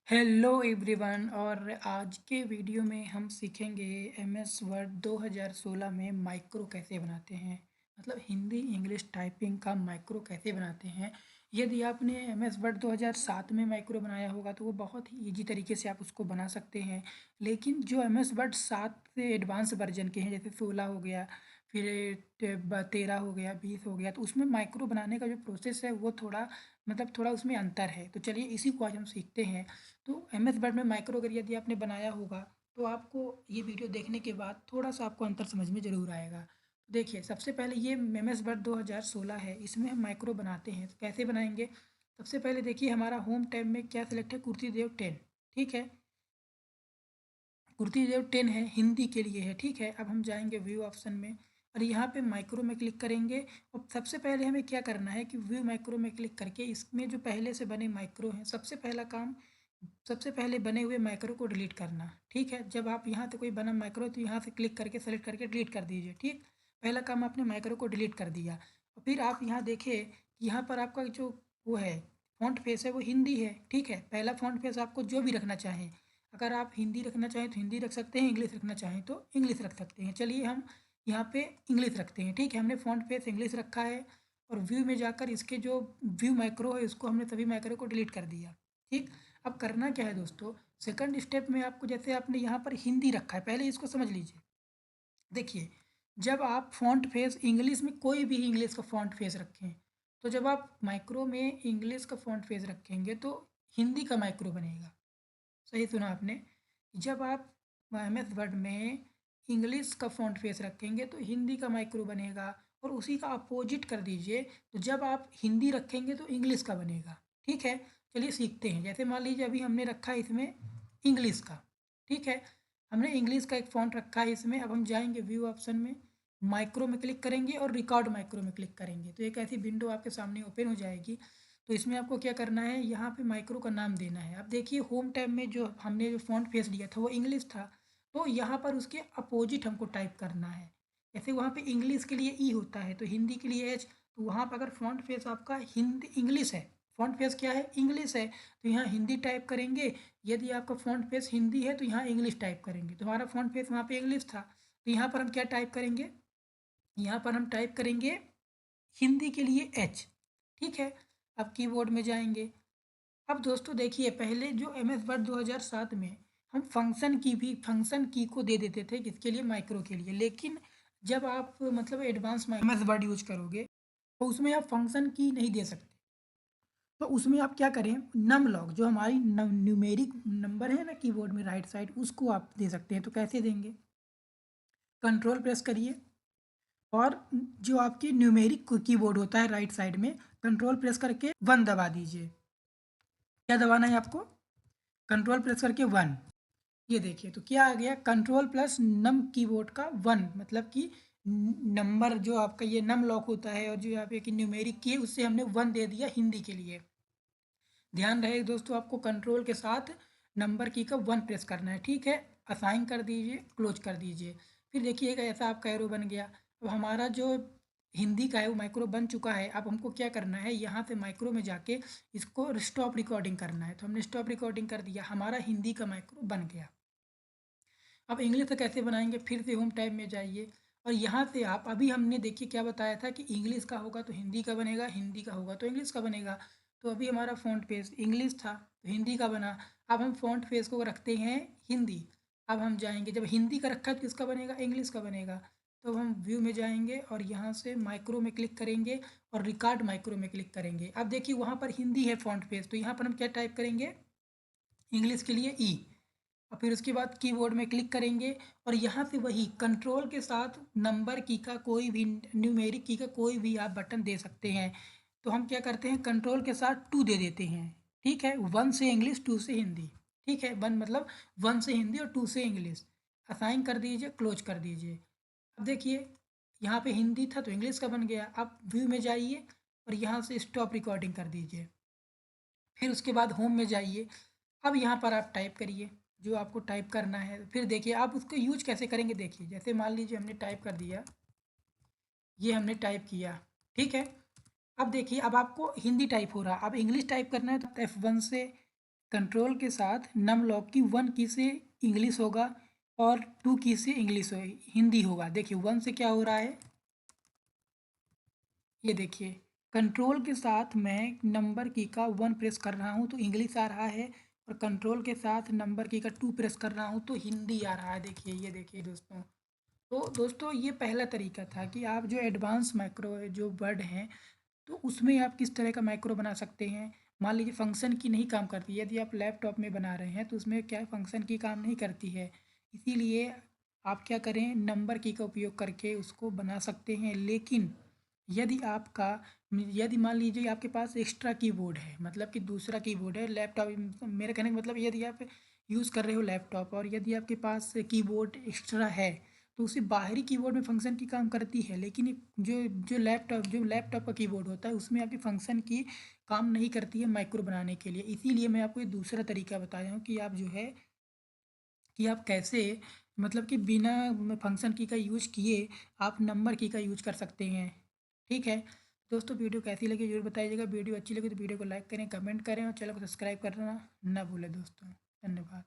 Hello everyone. और आज के वीडियो में हम सीखेंगे एमएस वर्ड 2016 में माइक्रो कैसे बनाते हैं। मतलब हिंदी इंग्लिश टाइपिंग का माइक्रो कैसे बनाते हैं। यदि आपने एमएस वर्ड 2007 में माइक्रो बनाया होगा तो वो बहुत ही इजी तरीके से आप उसको बना सकते हैं। लेकिन जो एमएस वर्ड 7 से एडवांस वर्जन के हैं, जैसे 16 हो गया, फिर 13 हो गया, 20 हो गया, तो उसमें माइक्रो बनाने का जो प्रोसेस है वो थोड़ा थोड़ा उसमें अंतर है। तो चलिए इसी को आज हम सीखते हैं। तो एम एस वर्ड में माइक्रो अगर यदि आपने बनाया होगा तो आपको ये वीडियो देखने के बाद थोड़ा सा आपको अंतर समझ में ज़रूर आएगा। देखिए, सबसे पहले ये एम एस वर्ड 2016 है, इसमें हम माइक्रो बनाते हैं। तो कैसे बनाएंगे? सबसे पहले देखिए, हमारा होम टैब में क्या सिलेक्ट है? कुर्तीदेव 10। ठीक है, कुर्तीदेव 10 है, हिंदी के लिए है। ठीक है, अब हम जाएंगे व्यू ऑप्शन में और यहाँ पे माइक्रो में क्लिक करेंगे। और सबसे पहले हमें क्या करना है कि व्यू माइक्रो में क्लिक करके इसमें जो पहले से बने माइक्रो हैं, सबसे पहला काम सबसे पहले बने हुए माइक्रो को डिलीट करना। ठीक है, जब आप यहाँ से कोई बना माइक्रो तो यहाँ से क्लिक करके सेलेक्ट करके डिलीट कर दीजिए। ठीक, पहला काम आपने माइक्रो को डिलीट कर दिया। और फिर आप यहाँ देखिए कि यहाँ पर आपका जो वो है फ़ॉन्ट फेस है वो हिंदी है। ठीक है, पहला फ़ॉन्ट फेस आपको जो भी रखना चाहें, अगर आप हिंदी रखना चाहें तो हिंदी रख सकते हैं, इंग्लिश रखना चाहें तो इंग्लिश रख सकते हैं। चलिए हम यहाँ पे इंग्लिश रखते हैं। ठीक है, हमने फ़ॉन्ट फेस इंग्लिश रखा है और व्यू में जाकर इसके जो व्यू माइक्रो है उसको हमने सभी माइक्रो को डिलीट कर दिया। ठीक, अब करना क्या है दोस्तों, सेकंड स्टेप में आपको, जैसे आपने यहाँ पर हिंदी रखा है, पहले इसको समझ लीजिए। देखिए, जब आप फ़ॉन्ट फेस इंग्लिश में कोई भी इंग्लिश का फ़ॉन्ट फेस रखें, तो जब आप माइक्रो में इंग्लिश का फ़ॉन्ट फेस रखेंगे तो हिंदी का माइक्रो बनेगा। सही सुना आपने। जब आप एम एस वर्ड में इंग्लिश का फ़ॉन्ट फेस रखेंगे तो हिंदी का माइक्रो बनेगा। और उसी का अपोजिट कर दीजिए, तो जब आप हिंदी रखेंगे तो इंग्लिश का बनेगा। ठीक है, चलिए सीखते हैं। जैसे मान लीजिए अभी हमने रखा है इसमें इंग्लिश का। ठीक है, हमने इंग्लिश का एक फ़ॉन्ट रखा है इसमें। अब हम जाएंगे व्यू ऑप्शन में, माइक्रो में क्लिक करेंगे और रिकॉर्ड माइक्रो में क्लिक करेंगे तो एक ऐसी विंडो आपके सामने ओपन हो जाएगी। तो इसमें आपको क्या करना है, यहाँ पे माइक्रो का नाम देना है। अब देखिए, होम टैब में जो हमने जो फ़ॉन्ट फेस लिया था वो इंग्लिश था, तो यहाँ पर उसके अपोजिट हमको टाइप करना है। जैसे वहाँ पे इंग्लिश के लिए ई होता है तो हिंदी के लिए एच, तो वहाँ पर अगर फ़ॉन्ट फेस आपका हिंदी इंग्लिश है, फ़ॉन्ट फेस क्या है? इंग्लिश है, तो यहाँ हिंदी टाइप करेंगे। यदि आपका फ़ॉन्ट फेस हिंदी है तो यहाँ इंग्लिश टाइप करेंगे। तो हमारा फ़ॉन्ट फेस वहाँ पे इंग्लिश था, तो यहाँ पर हम क्या टाइप करेंगे? यहाँ पर हम टाइप करेंगे हिंदी के लिए एच। ठीक है, अब कीबोर्ड में जाएंगे। अब दोस्तों देखिए, पहले जो एम एस वर्ड 2007 में हम फंक्शन की को दे देते थे, किसके लिए? माइक्रो के लिए। लेकिन जब आप advance M S Word use करोगे तो उसमें आप फंक्शन की नहीं दे सकते। तो उसमें आप क्या करें, नम लॉग जो हमारी न्यूमेरिक नंबर है ना कीबोर्ड में राइट साइड, उसको आप दे सकते हैं। तो कैसे देंगे? कंट्रोल प्रेस करिए और जो आपकी न्यूमेरिक कीबोर्ड होता है राइट साइड में, कंट्रोल प्रेस करके 1 दबा दीजिए। क्या दबाना है आपको? कंट्रोल प्रेस करके 1। ये देखिए, तो क्या आ गया? कंट्रोल प्लस नम कीबोर्ड का 1, मतलब कि नंबर जो आपका ये नम लॉक होता है और जो यहाँ पे कि न्यूमेरिक की है उससे हमने 1 दे दिया हिंदी के लिए। ध्यान रहे दोस्तों, आपको कंट्रोल के साथ नंबर की का 1 प्रेस करना है। ठीक है, असाइन कर दीजिए, क्लोज कर दीजिए। फिर देखिएगा ऐसा आपका एरो बन गया। अब हमारा जो हिंदी का है वो माइक्रो बन चुका है। अब हमको क्या करना है, यहाँ से माइक्रो में जाके इसको स्टॉप रिकॉर्डिंग करना है। तो हमने स्टॉप रिकॉर्डिंग कर दिया, हमारा हिंदी का माइक्रो बन गया। अब इंग्लिश का कैसे बनाएंगे? फिर से होम टैब में जाइए और यहाँ से आप, अभी हमने देखिए क्या बताया था कि इंग्लिश का होगा तो हिंदी का बनेगा, हिंदी का होगा तो इंग्लिश का बनेगा। तो अभी हमारा फ़ॉन्ट फेस इंग्लिश था तो हिंदी का बना। अब हम फ़ॉन्ट फेस को रखते हैं हिंदी। अब हम जाएंगे, जब हिंदी का रखा है तो किसका बनेगा? इंग्लिश का बनेगा। तो हम व्यू में जाएंगे और यहाँ से माइक्रो में क्लिक करेंगे और रिकॉर्ड माइक्रो में क्लिक करेंगे। अब देखिए वहाँ पर हिंदी है फ़ॉन्ट फेस, तो यहाँ पर हम क्या टाइप करेंगे? इंग्लिश के लिए ई। और फिर उसके बाद कीबोर्ड में क्लिक करेंगे और यहाँ से वही कंट्रोल के साथ नंबर की का कोई भी, न्यूमेरिक की का कोई भी आप बटन दे सकते हैं। तो हम क्या करते हैं, कंट्रोल के साथ 2 दे देते हैं। ठीक है, 1 से इंग्लिश, 2 से हिंदी। ठीक है, 1 मतलब 1 से हिंदी और 2 से इंग्लिश। असाइन कर दीजिए, क्लोज कर दीजिए। अब देखिए, यहाँ पे हिंदी था तो इंग्लिश का बन गया। अब व्यू में जाइए और यहाँ से स्टॉप रिकॉर्डिंग कर दीजिए। फिर उसके बाद होम में जाइए। अब यहाँ पर आप टाइप करिए जो आपको टाइप करना है। फिर देखिए आप उसको यूज कैसे करेंगे। देखिए, जैसे मान लीजिए हमने टाइप कर दिया, ये हमने टाइप किया। ठीक है, अब देखिए अब आपको हिंदी टाइप हो रहा, अब इंग्लिश टाइप करना है तो F1 से कंट्रोल के साथ नम लॉक की 1 की से इंग्लिश होगा और 2 की से इंग्लिश हो हिंदी होगा। देखिए 1 से क्या हो रहा है, ये देखिए कंट्रोल के साथ मैं नंबर की का 1 प्रेस कर रहा हूँ तो इंग्लिश आ रहा है, और कंट्रोल के साथ नंबर की का 2 प्रेस कर रहा हूँ तो हिंदी आ रहा है। देखिए ये देखिए दोस्तों। तो दोस्तों ये पहला तरीका था कि आप जो एडवांस मैक्रो जो वर्ड हैं तो उसमें आप किस तरह का मैक्रो बना सकते हैं। मान लीजिए फंक्शन की नहीं काम करती है, यदि आप लैपटॉप में बना रहे हैं तो उसमें क्या फंक्शन की काम नहीं करती है, इसीलिए आप क्या करें नंबर की का उपयोग करके उसको बना सकते हैं। लेकिन यदि आपका यदि मान लीजिए आपके पास एक्स्ट्रा कीबोर्ड है, मतलब कि दूसरा कीबोर्ड है लैपटॉप, मेरे कहने का मतलब यदि आप यूज़ कर रहे हो लैपटॉप और यदि आपके पास कीबोर्ड एक्स्ट्रा है तो उसे बाहरी कीबोर्ड में फंक्शन की काम करती है, लेकिन जो लैपटॉप का कीबोर्ड होता है उसमें आपकी फंक्शन की काम नहीं करती है माइक्रो बनाने के लिए। इसीलिए मैं आपको ये दूसरा तरीका बताया हूँ कि आप जो है कि आप कैसे मतलब कि बिना फंक्शन की का यूज किए आप नंबर की का यूज कर सकते हैं। ठीक है दोस्तों, वीडियो कैसी लगी जरूर बताइएगा। वीडियो अच्छी लगी तो वीडियो को लाइक करें, कमेंट करें और चैनल को सब्सक्राइब करना ना भूलें दोस्तों। धन्यवाद।